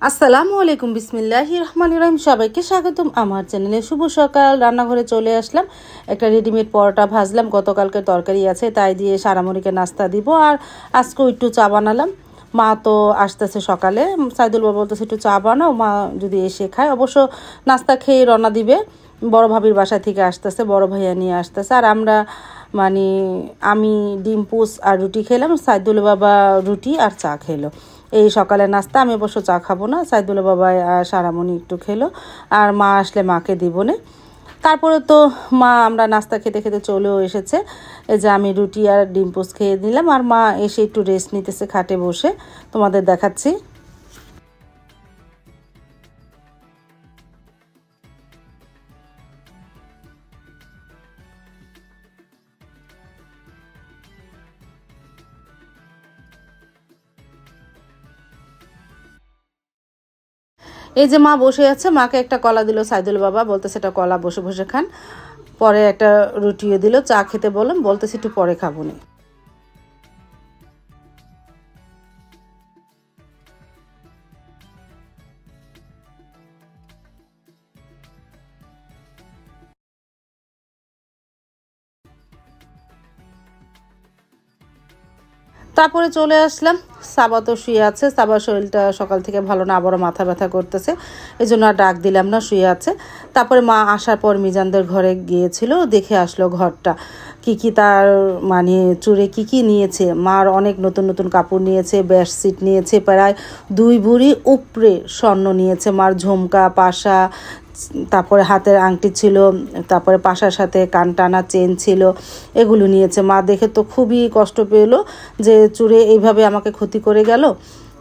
আসসালামু আলাইকুম, বিসমিল্লাহির রহমানির রহিম। সবাইকে স্বাগতম আমার চ্যানেলে। শুভ সকাল। রান্নাঘরে চলে আসলাম, একটা রেডিমেড পরোটা ভাজলাম, গতকালকে তরকারি আছে তাই দিয়ে সারামরিকে নাস্তা দিব। আর আজকেও একটু চা বানালাম। মা তো আসতেছে সকালে, সাইদুল বাবা বলতেছে একটু চা বানাও, মা যদি এসে খায়। অবশ্য নাস্তা খেয়ে রওনা দিবে, বড় ভাবির বাসা থেকে আসতেছে, বড় ভাইয়া নিয়ে আসতেছে। আর আমরা মানে আমি ডিম পোস আর রুটি খেলাম, সাইদুল বাবা রুটি আর চা খেলো। এই সকালের নাস্তা। আমি অবশ্য চা খাবো না, সাইদুল বাবা আর সারামণি একটু খেলো, আর মা আসলে মাকে দিব না। তারপরে তো মা আমরা নাস্তা খেতে খেতে চলেও এসেছে। এই যে আমি রুটি আর ডিম পোস খেয়ে নিলাম, আর মা এসে একটু রেস্ট নিতেছে খাটে বসে, তোমাদের দেখাচ্ছি। এই যে মা বসে আছে, মাকে একটা কলা দিল সাইদুল বাবা, বলতেছে এটা কলা বসে বসে খান। পরে একটা রুটিও দিল, চা খেতে বললাম, বলতেছে একটু পরে খাবো না। তারপরে চলে আসলাম, সাবা তো শুয়ে আছে। সাবার শরীরটা সকাল থেকে ভালো না, আবারও মাথা ব্যথা করতেছে, এই জন্য আর ডাক দিলাম না, শুয়ে আছে। তারপরে মা আসার পর মিজানদের ঘরে গিয়েছিল, দেখে আসলো ঘরটা কি কি তার মানে চুড়ে কি কি নিয়েছে। মার অনেক নতুন নতুন কাপড় নিয়েছে, বেডশিট নিয়েছে, প্রায় 2 ভরি উপরে স্বর্ণ নিয়েছে। মার ঝুমকা, পাশা, তারপরে হাতের আংটি ছিল, তারপরে পাশার সাথে কান টানা চেন ছিল, এগুলো নিয়েছে। মা দেখে তো খুবই কষ্ট পেলো যে চুরে এইভাবে আমাকে ক্ষতি করে গেল।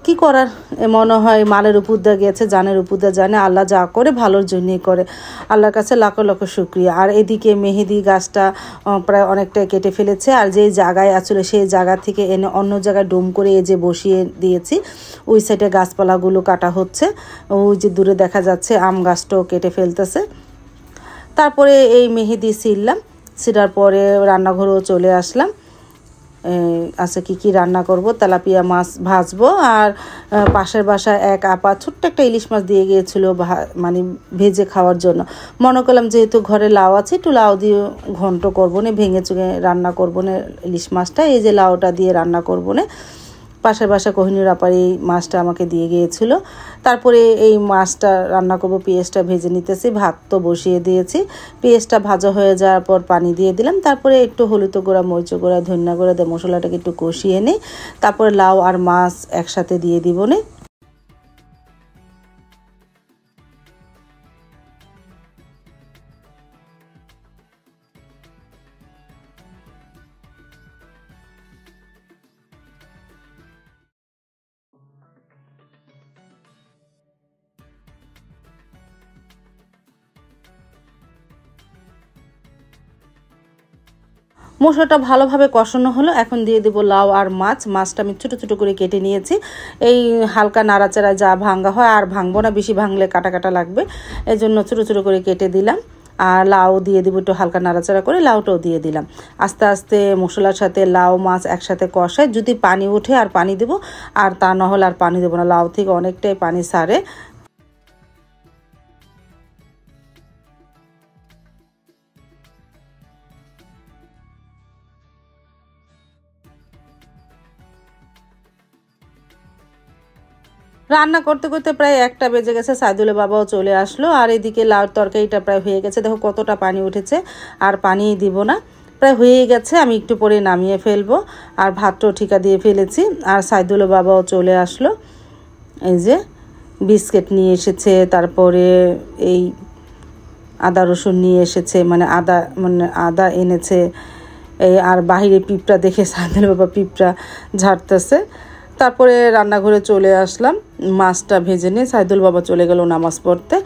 কি করার, মনে হয় মালের উপর দিয়ে গেছে, জানের উপর দিয়ে জানে। আল্লাহ যা করে ভালোর জন্যই করে, আল্লাহর কাছে লাখো লাখো শুক্রিয়া। আর এদিকে মেহেদি গাছটা প্রায় অনেকটাই কেটে ফেলেছে, আর যেই জায়গায় আসলে সেই জায়গা থেকে এনে অন্য জায়গায় ডুম করে এই যে বসিয়ে দিয়েছি, ওই সাইডে গাছপালাগুলো কাটা হচ্ছে। ওই যে দূরে দেখা যাচ্ছে আম গাছটাও কেটে ফেলতেছে। তারপরে এই মেহেদি ছিললাম, ছিলার পরে রান্নাঘরেও চলে আসলাম। আচ্ছা কী কী রান্না করব, তেলাপিয়া মাছ ভাজবো। আর পাশের বাসায় এক আপা ছোট্ট একটা ইলিশ মাছ দিয়ে গিয়েছিলো মানে ভেজে খাওয়ার জন্য। মনে করলাম যেহেতু ঘরে লাউ আছে, একটু লাউ দিয়ে ঘন্ট করবো না, ভেঙে চুঙে রান্না করবো না ইলিশ মাছটা, এই যে লাউটা দিয়ে রান্না করবো না। পাশের বাসা কোহিনুর আপার এই মাছটা আমাকে দিয়ে গিয়েছিল। তারপরে এই মাছটা রান্না করব, পেঁয়াজটা ভেজে নিতেছি, ভাত তো বসিয়ে দিয়েছি। পেঁয়াজটা ভাজা হয়ে যাওয়ার পর পানি দিয়ে দিলাম, তারপরে একটু হলুদ গুঁড়া, মরিচ গুঁড়া, ধনিয়া গুঁড়া দিয়ে মশলাটাকে একটু কষিয়ে নিই। তারপরে লাউ আর মাছ একসাথে দিয়ে দিব না। মশলাটা ভালোভাবে কষানো হলো, এখন দিয়ে দেবো লাউ আর মাছ। মাছটা আমি ছোটো ছোটো করে কেটে নিয়েছি। এই হালকা নাড়াচাড়া যা ভাঙা হয়, আর ভাঙবো না, বেশি ভাঙলে কাটা কাটা লাগবে, এই জন্য ছোটো ছোটো করে কেটে দিলাম। আর লাউ দিয়ে দিব, একটু হালকা নাড়াচাড়া করে লাউটাও দিয়ে দিলাম। আস্তে আস্তে মশলার সাথে লাউ মাছ একসাথে কষায়, যদি পানি ওঠে আর পানি দেবো, আর তা না হলে আর পানি দেবো না, লাউ থেকে অনেকটাই পানি ছাড়ে। রান্না করতে করতে প্রায় 1টা বেজে গেছে, সাইদুলের বাবাও চলে আসলো। আর এদিকে লাউর তরকারিটা প্রায় হয়ে গেছে, দেখো কতটা পানি উঠেছে, আর পানি দিব না, প্রায় হয়ে গেছে। আমি একটু পরে নামিয়ে ফেলবো। আর ভাতটাও ঠিকা দিয়ে ফেলেছি। আর সাইদুলের বাবাও চলে আসলো, এই যে বিস্কিট নিয়ে এসেছে, তারপরে এই আদা রসুন নিয়ে এসেছে, মানে আদা এনেছে। এই আর বাহিরে পিঁপড়া দেখে সাইদুল বাবা পিঁপড়া ঝাড়তেছে। তারপরে রান্নাঘরে চলে আসলাম, মাছটা ভেজে নিয়ে সাইদুল বাবা চলে গেল নামাজ পড়তে।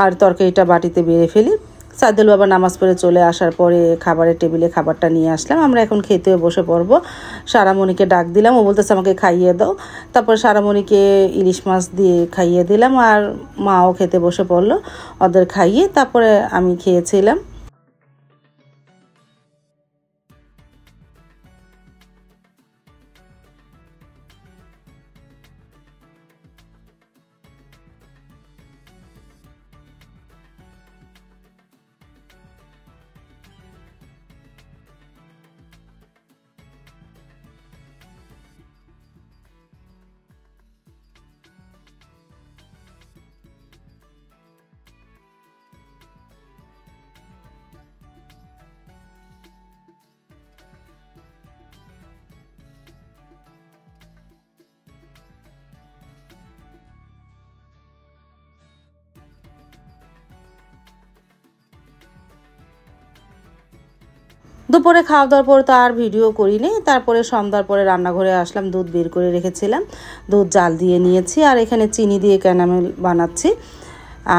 আর তরকারিটা বাটিতে বেড়ে ফেলি। সাইদুল বাবা নামাজ পড়ে চলে আসার পরে খাবারের টেবিলে খাবারটা নিয়ে আসলাম, আমরা এখন খেতে বসে পড়বো। সারামণিকে ডাক দিলাম, ও বলতেছে আমাকে খাইয়ে দাও। তারপর সারামণিকে ইলিশ মাছ দিয়ে খাইয়ে দিলাম, আর মাও খেতে বসে পড়লো, ওদের খাইয়ে তারপরে আমি খেয়েছিলাম। দুপুরে খাওয়া দাওয়ার পর তো আর ভিডিও করিনি। তারপরে সন্ধ্যার পরে রান্নাঘরে আসলাম, দুধ বের করে রেখেছিলাম, দুধ জাল দিয়ে নিয়েছি আর এখানে চিনি দিয়ে ক্যারামেল বানাচ্ছি।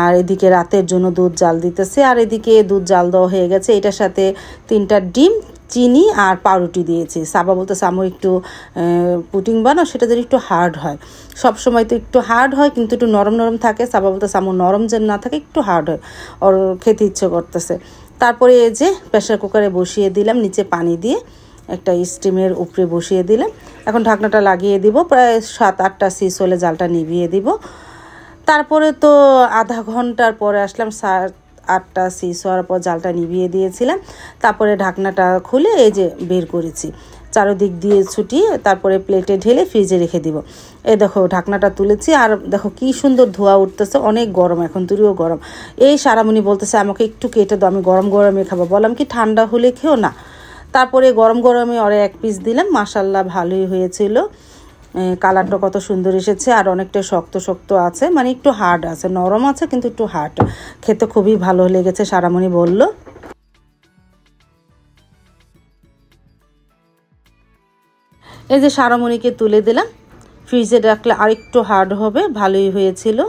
আর এদিকে রাতের জন্য দুধ জাল দিতেছে আর এদিকে দুধ জাল দেওয়া হয়ে গেছে। এটার সাথে 3টা ডিম, চিনি আর পাউরুটি দিয়েছি। সাবা বলতেছে আম্মু একটু পুডিং বানাও, সেটা যেন একটু হার্ড হয়। সব সময় তো একটু হার্ড হয় কিন্তু একটু নরম নরম থাকে। সাবা বলতেছে আম্মু নরম যেন না থাকে, একটু হার্ড হয়, ওর খেতে ইচ্ছে করতেছে। তারপরে এই যে প্রেসার কুকারে বসিয়ে দিলাম, নিচে পানি দিয়ে একটা স্টিমের উপরে বসিয়ে দিলাম। এখন ঢাকনাটা লাগিয়ে দিব, প্রায় 7-8টা সিস হলে জালটা নিভিয়ে দিব। তারপরে তো আধা ঘন্টার পরে আসলাম, 8টা সিস হওয়ার পর জালটা নিভিয়ে দিয়েছিলাম। তারপরে ঢাকনাটা খুলে এই যে বের করেছি, চারোদিক দিয়ে ছুটিয়ে তারপরে প্লেটে ঢেলে ফ্রিজে রেখে দিব। এই দেখো ঢাকনাটা তুলেছি আর দেখো কি সুন্দর ধোঁয়া উঠতেছে, অনেক গরম, এখন তুরিও গরম। এই সারামণি বলতেছে আমাকে একটু কেটে দাও, আমি গরম গরমে খাবো। বললাম কি ঠান্ডা হলে খেও না। তারপরে গরম গরমে ওরে 1 পিস দিলাম, মাশাল্লাহ ভালোই হয়েছিল। কালারটা কত সুন্দর এসেছে আর অনেকটা শক্ত শক্ত আছে, মানে একটু হার্ড আছে, নরম আছে কিন্তু একটু হার্ড। খেতে খুবই ভালো লেগেছে, সারামণি বলল। এই যে সারামণিকে তুলে দিলাম, ফ্রিজে রাখলে আরেকটু হার্ড হবে, ভালোই হয়েছিল।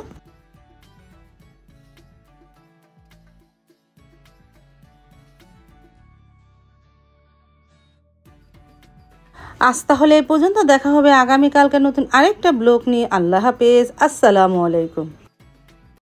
আজ তাহলে এই পর্যন্ত, দেখা হবে আগামীকালকে নতুন আরেকটা ব্লগ নিয়ে। আল্লাহ হাফেজ, আসসালামু আলাইকুম।